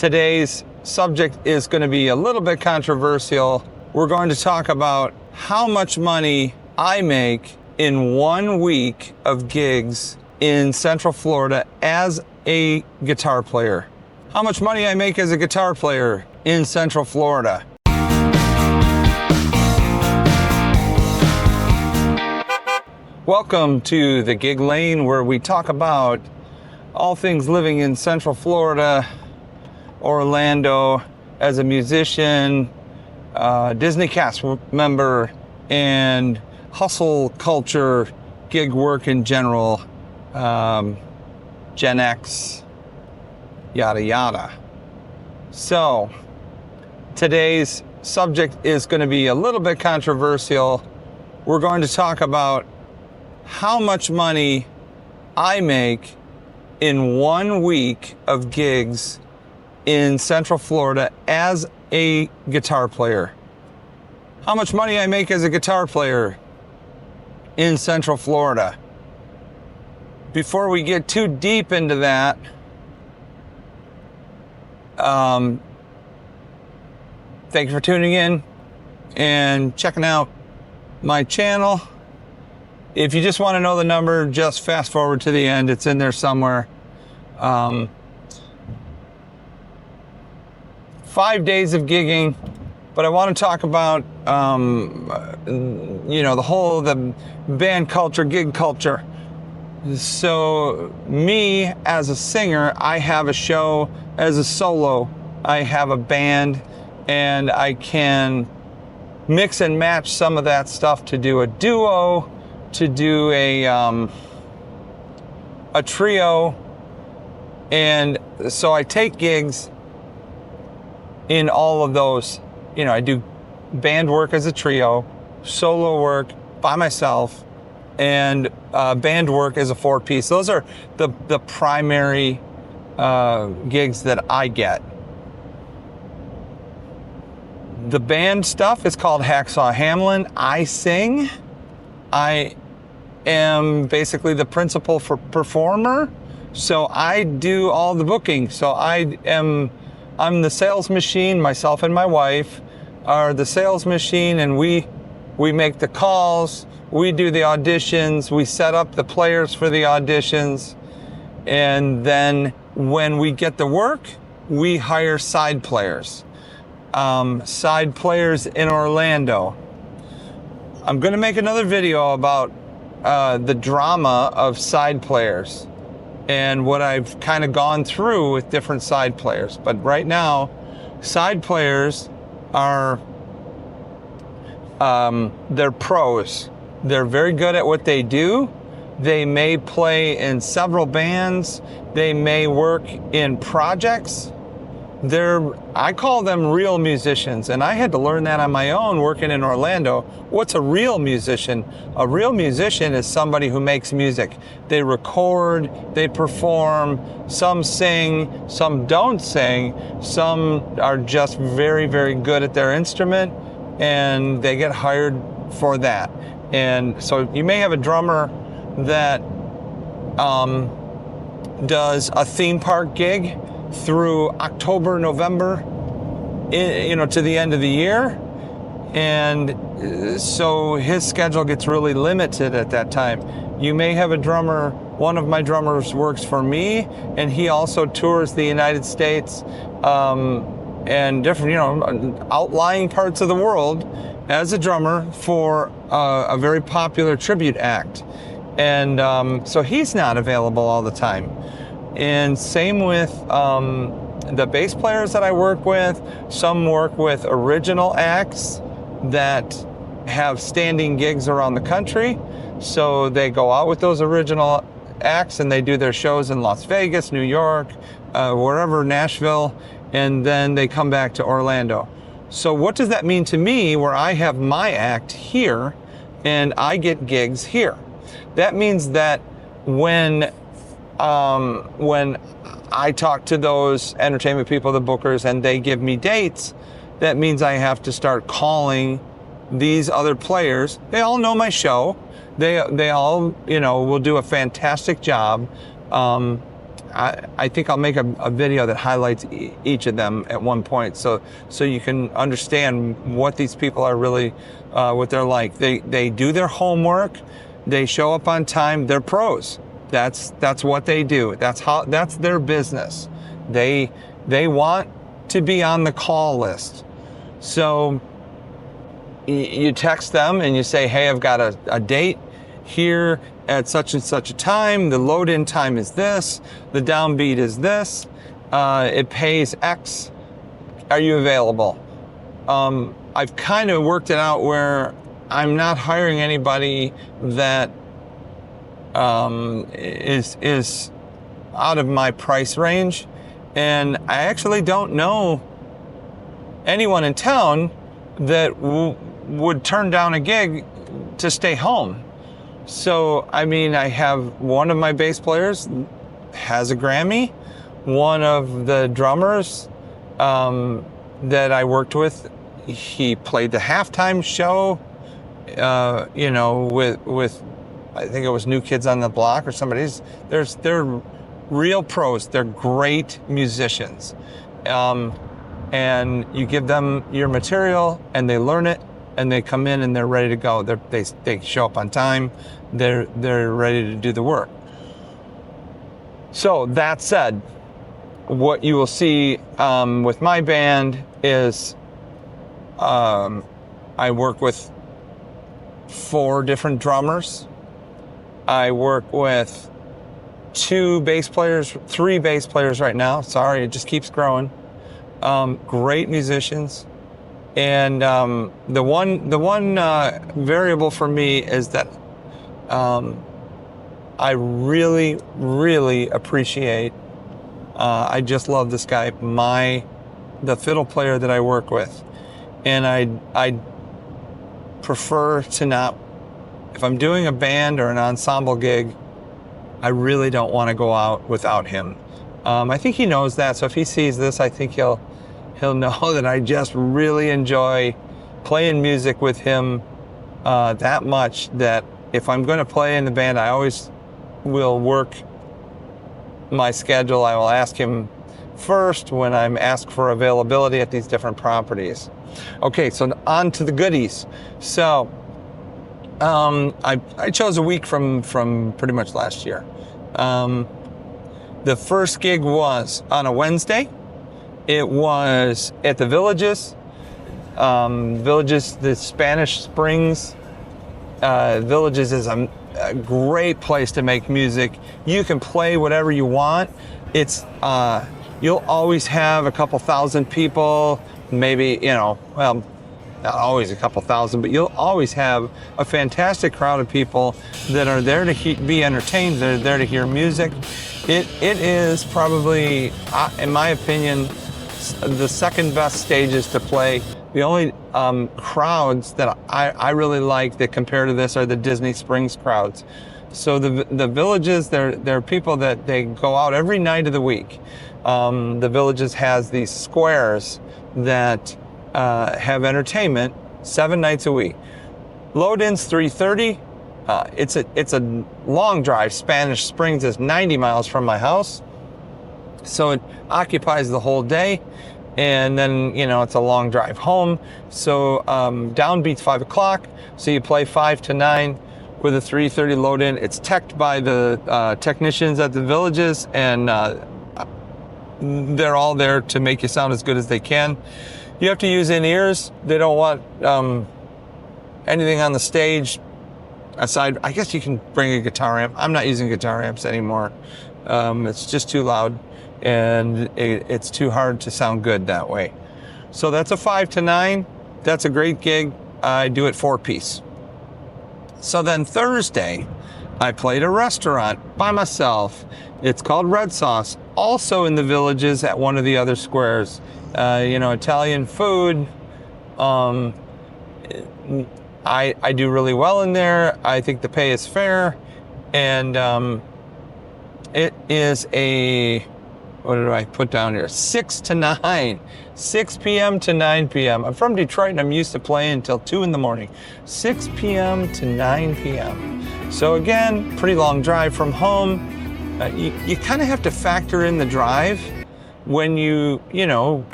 Today's subject is going to be a little bit controversial. We're going to talk about how much money I make in 1 week of gigs in Central Florida as a guitar player. How much money I make as a guitar player in Central Florida. Welcome to the Gig Lane, where we talk about all things living in Central Florida, Orlando, as a musician, Disney cast member, and hustle culture, gig work in general, Gen X, yada yada. So today's subject is going to be a little bit controversial. We're going to talk about how much money I make in 1 week of gigs in Central Florida as a guitar player. How much money I make as a guitar player in Central Florida. Before we get too deep into that, thank you for tuning in and checking out my channel. If you just want to know the number, just fast forward to the end. It's in there somewhere. 5 days of gigging, but I want to talk about, the band culture, gig culture. So me as a singer, I have a show as a solo. I have a band, and I can mix and match some of that stuff to do a duo, to do a trio. And so I take gigs in all of those. I do band work as a trio, solo work by myself, and band work as a 4-piece. Those are the primary gigs that I get. The band stuff is called Hacksaw Hamlin. I sing. I am basically the principal for performer. So I do all the booking. So I'm the sales machine. Myself and my wife are the sales machine, and we make the calls, we do the auditions, we set up the players for the auditions, and then when we get the work, we hire side players. Side players in Orlando. I'm going to make another video about the drama of side players and what I've kind of gone through with different side players. But right now, side players are, they're pros. They're very good at what they do. They may play in several bands. They may work in projects. I call them real musicians, and I had to learn that on my own working in Orlando. What's a real musician? A real musician is somebody who makes music. They record, they perform, some sing, some don't sing, some are just very, very good at their instrument, and they get hired for that. And so you may have a drummer that does a theme park gig through October, November, to the end of the year. And so his schedule gets really limited at that time. You may have a drummer, one of my drummers works for me, and he also tours the United States and different, outlying parts of the world as a drummer for a very popular tribute act. And so he's not available all the time. And same with the bass players that I work with. Some work with original acts that have standing gigs around the country. So they go out with those original acts and they do their shows in Las Vegas, New York, wherever, Nashville, and then they come back to Orlando. So what does that mean to me, where I have my act here and I get gigs here? That means that when I talk to those entertainment people, the bookers, and they give me dates, that means I have to start calling these other players. They all know my show. They all, will do a fantastic job. I think I'll make a video that highlights each of them at one point, so you can understand what these people are really, what they're like. They do their homework, they show up on time, they're pros. That's what they do. That's their business. They want to be on the call list. So you text them and you say, hey, I've got a date here at such and such a time. The load in time is this. The downbeat is this. It pays X. Are you available? I've kind of worked it out where I'm not hiring anybody that is out of my price range. And I actually don't know anyone in town that would turn down a gig to stay home. So, I mean, I have one of my bass players has a Grammy. One of the drummers that I worked with, he played the halftime show, with I think it was New Kids on the Block or somebody's. They're real pros. They're great musicians. And you give them your material and they learn it and they come in and they're ready to go. They show up on time. They're ready to do the work. So that said, what you will see with my band is I work with 4 different drummers. I work with 3 bass players right now. Sorry, it just keeps growing. Great musicians. And the one variable for me is that I really, really appreciate, I just love this guy, the fiddle player that I work with. And I prefer to not, if I'm doing a band or an ensemble gig, I really don't want to go out without him. I think he knows that, so if he sees this, I think he'll know that I just really enjoy playing music with him that much that if I'm going to play in the band, I always will work my schedule. I will ask him first when I'm asked for availability at these different properties. Okay, so on to the goodies. So I chose a week from pretty much last year. The first gig was on a Wednesday. It was at the Villages. The Spanish Springs. Villages is a great place to make music. You can play whatever you want. It's you'll always have a couple thousand people, maybe, well, not always a couple thousand, but you'll always have a fantastic crowd of people that are there to be entertained. They're there to hear music. It is probably, in my opinion, the second best stages to play. The only crowds that I really like that compare to this are the Disney Springs crowds. So the Villages, they're people that they go out every night of the week. The Villages has these squares that have entertainment 7 nights a week. Load-in's 3:30. It's a long drive. Spanish Springs is 90 miles from my house, so it occupies the whole day. And then, it's a long drive home. So downbeat's 5 o'clock. So you play 5 to 9 with a 3:30 load-in. It's teched by the technicians at the Villages, and they're all there to make you sound as good as they can. You have to use in-ears. They don't want anything on the stage aside. I guess you can bring a guitar amp. I'm not using guitar amps anymore. It's just too loud, and it's too hard to sound good that way. So that's a 5 to 9. That's a great gig. I do it 4-piece. So then Thursday, I played a restaurant by myself. It's called Red Sauce, also in the Villages at one of the other squares. Italian food. I do really well in there. I think the pay is fair, and it is what did I put down here? 6 to 9, 6 p.m. to 9 p.m. I'm from Detroit and I'm used to playing until 2 in the morning. 6 p.m. to 9 p.m. So again, pretty long drive from home. you kind of have to factor in the drive when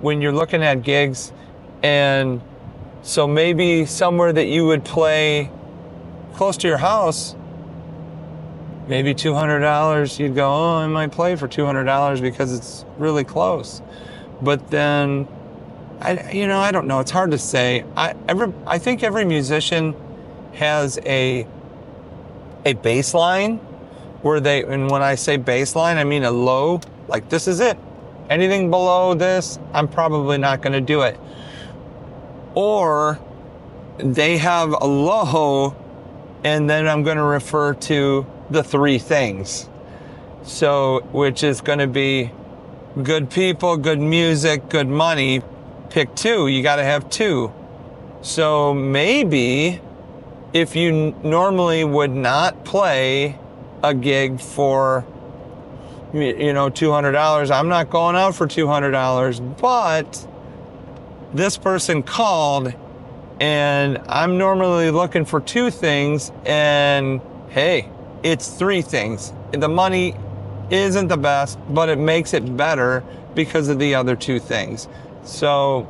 when you're looking at gigs. And so maybe somewhere that you would play close to your house, maybe $200, you'd go, oh, I might play for $200 because it's really close. But then, I don't know. It's hard to say. I think every musician has a baseline where and when I say baseline, I mean a low, like this is it. Anything below this, I'm probably not going to do it. Or they have a low, and then I'm going to refer to the three things. So, which is going to be good people, good music, good money. Pick two. You got to have two. So maybe if you normally would not play a gig for, $200, I'm not going out for $200, but this person called and I'm normally looking for two things, and hey, it's three things. The money isn't the best, but it makes it better because of the other two things. So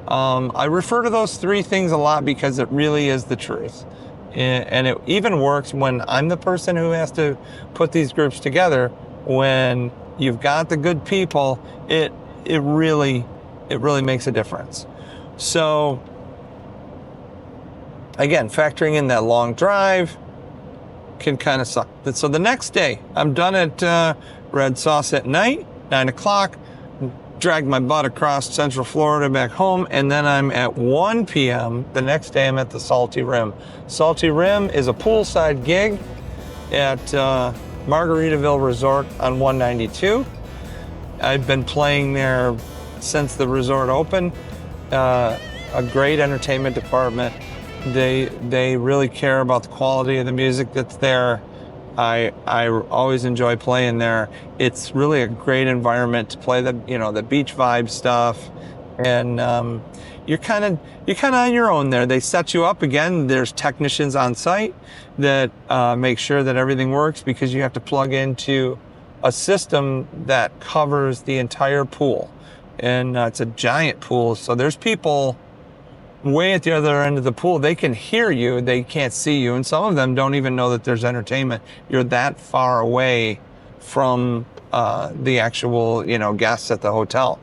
I refer to those three things a lot because it really is the truth. And it even works when I'm the person who has to put these groups together. When you've got the good people, it really makes a difference. So again, factoring in that long drive can kind of suck. So the next day, I'm done at Red Sauce at night, 9 o'clock, dragged my butt across Central Florida back home, and then I'm at 1 p.m. the next day. I'm at the Salty Rim. Salty Rim is a poolside gig at Margaritaville Resort on 192. I've been playing there since the resort opened. A great entertainment department. They really care about the quality of the music that's there. I always enjoy playing there. It's really a great environment to play the beach vibe stuff, and you're kind of on your own there. They set you up again. There's technicians on site that make sure that everything works, because you have to plug into a system that covers the entire pool, and it's a giant pool. So there's people way at the other end of the pool. They can hear you, they can't see you, and some of them don't even know that there's entertainment. You're that far away from the actual guests at the hotel.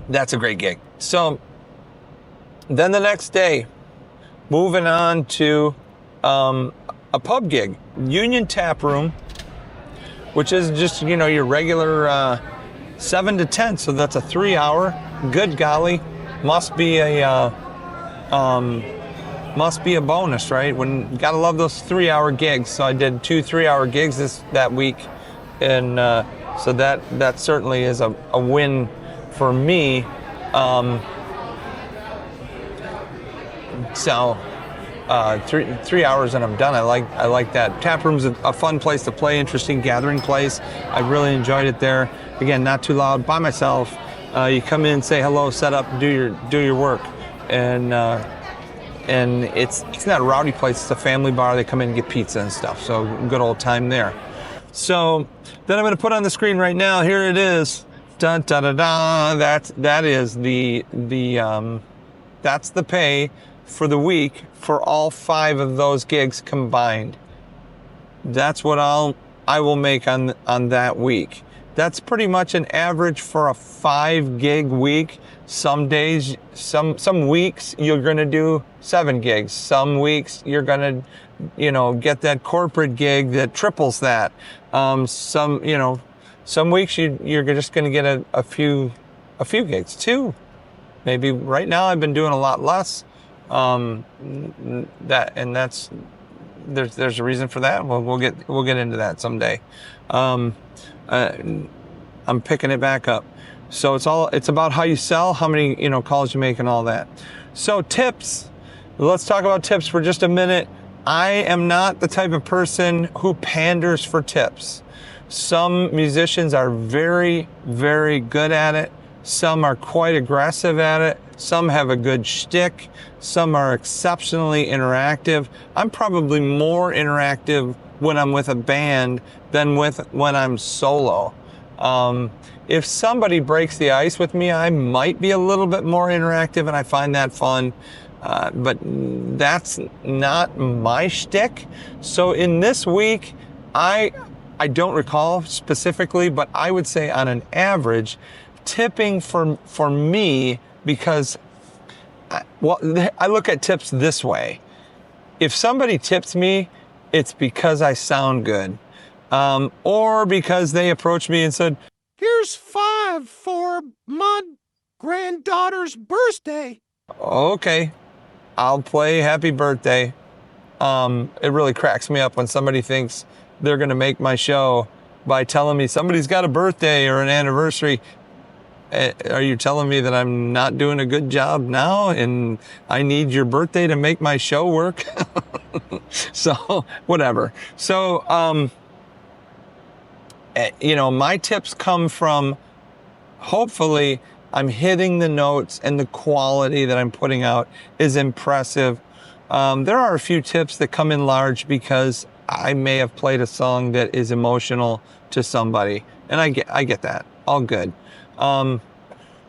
That's a great gig. So then the next day, moving on to a pub gig, Union Tap Room, which is just your regular 7 to 10. So that's a 3-hour. Good golly, must be a bonus, right? When gotta love those 3-hour gigs. So I did 2 3-hour gigs that week, and so that certainly is a win for me. So 3 hours and I'm done. I like that. Tap room's a fun place to play, interesting gathering place. I really enjoyed it there. Again, not too loud, by myself. You come in, say hello, set up, do your work, and it's not a rowdy place. It's a family bar. They come in and get pizza and stuff. So good old time there. So then I'm going to put on the screen right now. Here it is. Dun da da da. That is that's the pay for the week for all 5 of those gigs combined. That's what I will make on that week. That's pretty much an average for a 5 gig week. Some days, some weeks you're going to do 7 gigs. Some weeks you're going to, get that corporate gig that triples that. Some weeks you're just going to get a few gigs, 2. Maybe right now I've been doing a lot less. There's a reason for that. We'll get into that someday. I'm picking it back up. So it's about how you sell, how many calls you make, and all that. So tips. Let's talk about tips for just a minute. I am not the type of person who panders for tips. Some musicians are very, very good at it. Some are quite aggressive at it. Some have a good shtick. Some are exceptionally interactive. I'm probably more interactive when I'm with a band than when I'm solo. If somebody breaks the ice with me, I might be a little bit more interactive, and I find that fun. But that's not my shtick. So in this week, I don't recall specifically, but I would say on an average, tipping for me, because I look at tips this way. If somebody tips me, it's because I sound good, or because they approached me and said, "Here's $5 for my granddaughter's birthday." Okay, I'll play happy birthday. It really cracks me up when somebody thinks they're going to make my show by telling me somebody's got a birthday or an anniversary. Are you telling me that I'm not doing a good job now and I need your birthday to make my show work? So whatever. So, my tips come from, hopefully I'm hitting the notes and the quality that I'm putting out is impressive. There are a few tips that come in large because I may have played a song that is emotional to somebody, and I get that. All good.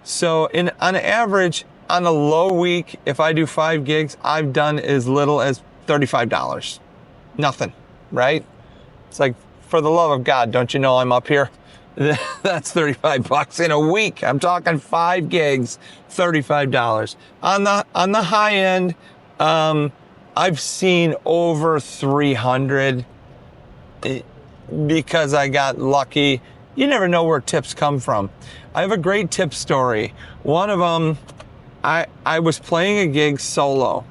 So on average, on a low week, if I do 5 gigs, I've done as little as $35. Nothing, right? It's like, for the love of God, don't you know I'm up here? That's $35 in a week. I'm talking 5 gigs, $35. On the high end, I've seen over 300 because I got lucky. You never know where tips come from. I have a great tip story. One of them, I was playing a gig solo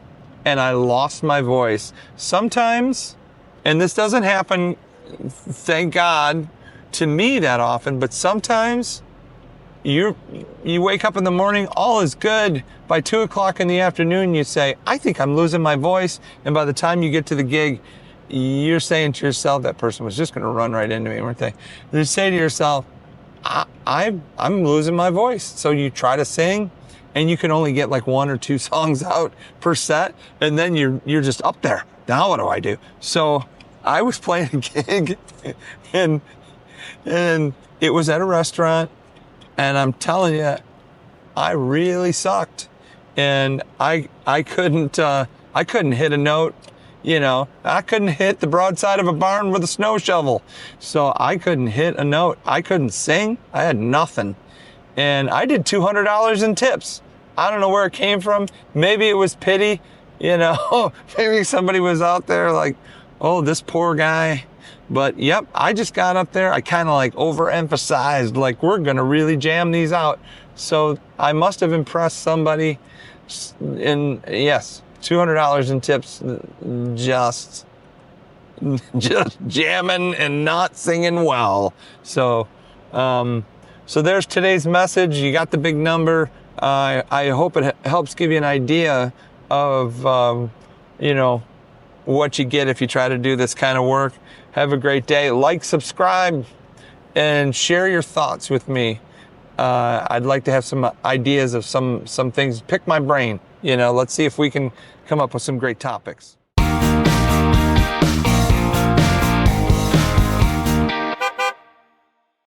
and I lost my voice. Sometimes, and this doesn't happen, thank God, to me that often, but sometimes you wake up in the morning, all is good. By 2 o'clock in the afternoon, you say, I think I'm losing my voice. And by the time you get to the gig, you're saying to yourself, that person was just going to run right into me, weren't they? You say to yourself, I'm losing my voice. So you try to sing, and you can only get like 1 or 2 songs out per set, and then you're just up there. Now what do I do? So I was playing a gig, and it was at a restaurant, and I'm telling you, I really sucked, and I couldn't hit a note. I couldn't hit the broadside of a barn with a snow shovel. So I couldn't hit a note. I couldn't sing. I had nothing. And I did $200 in tips. I don't know where it came from. Maybe it was pity, maybe somebody was out there like, oh, this poor guy. But yep, I just got up there. I kind of like overemphasized, like, we're going to really jam these out. So I must have impressed somebody. And yes, $200 in tips, just jamming and not singing well. So there's today's message. You got the big number. I hope it helps give you an idea of, what you get if you try to do this kind of work. Have a great day. Like, subscribe, and share your thoughts with me. I'd like to have some ideas of some things. Pick my brain. Let's see if we can come up with some great topics.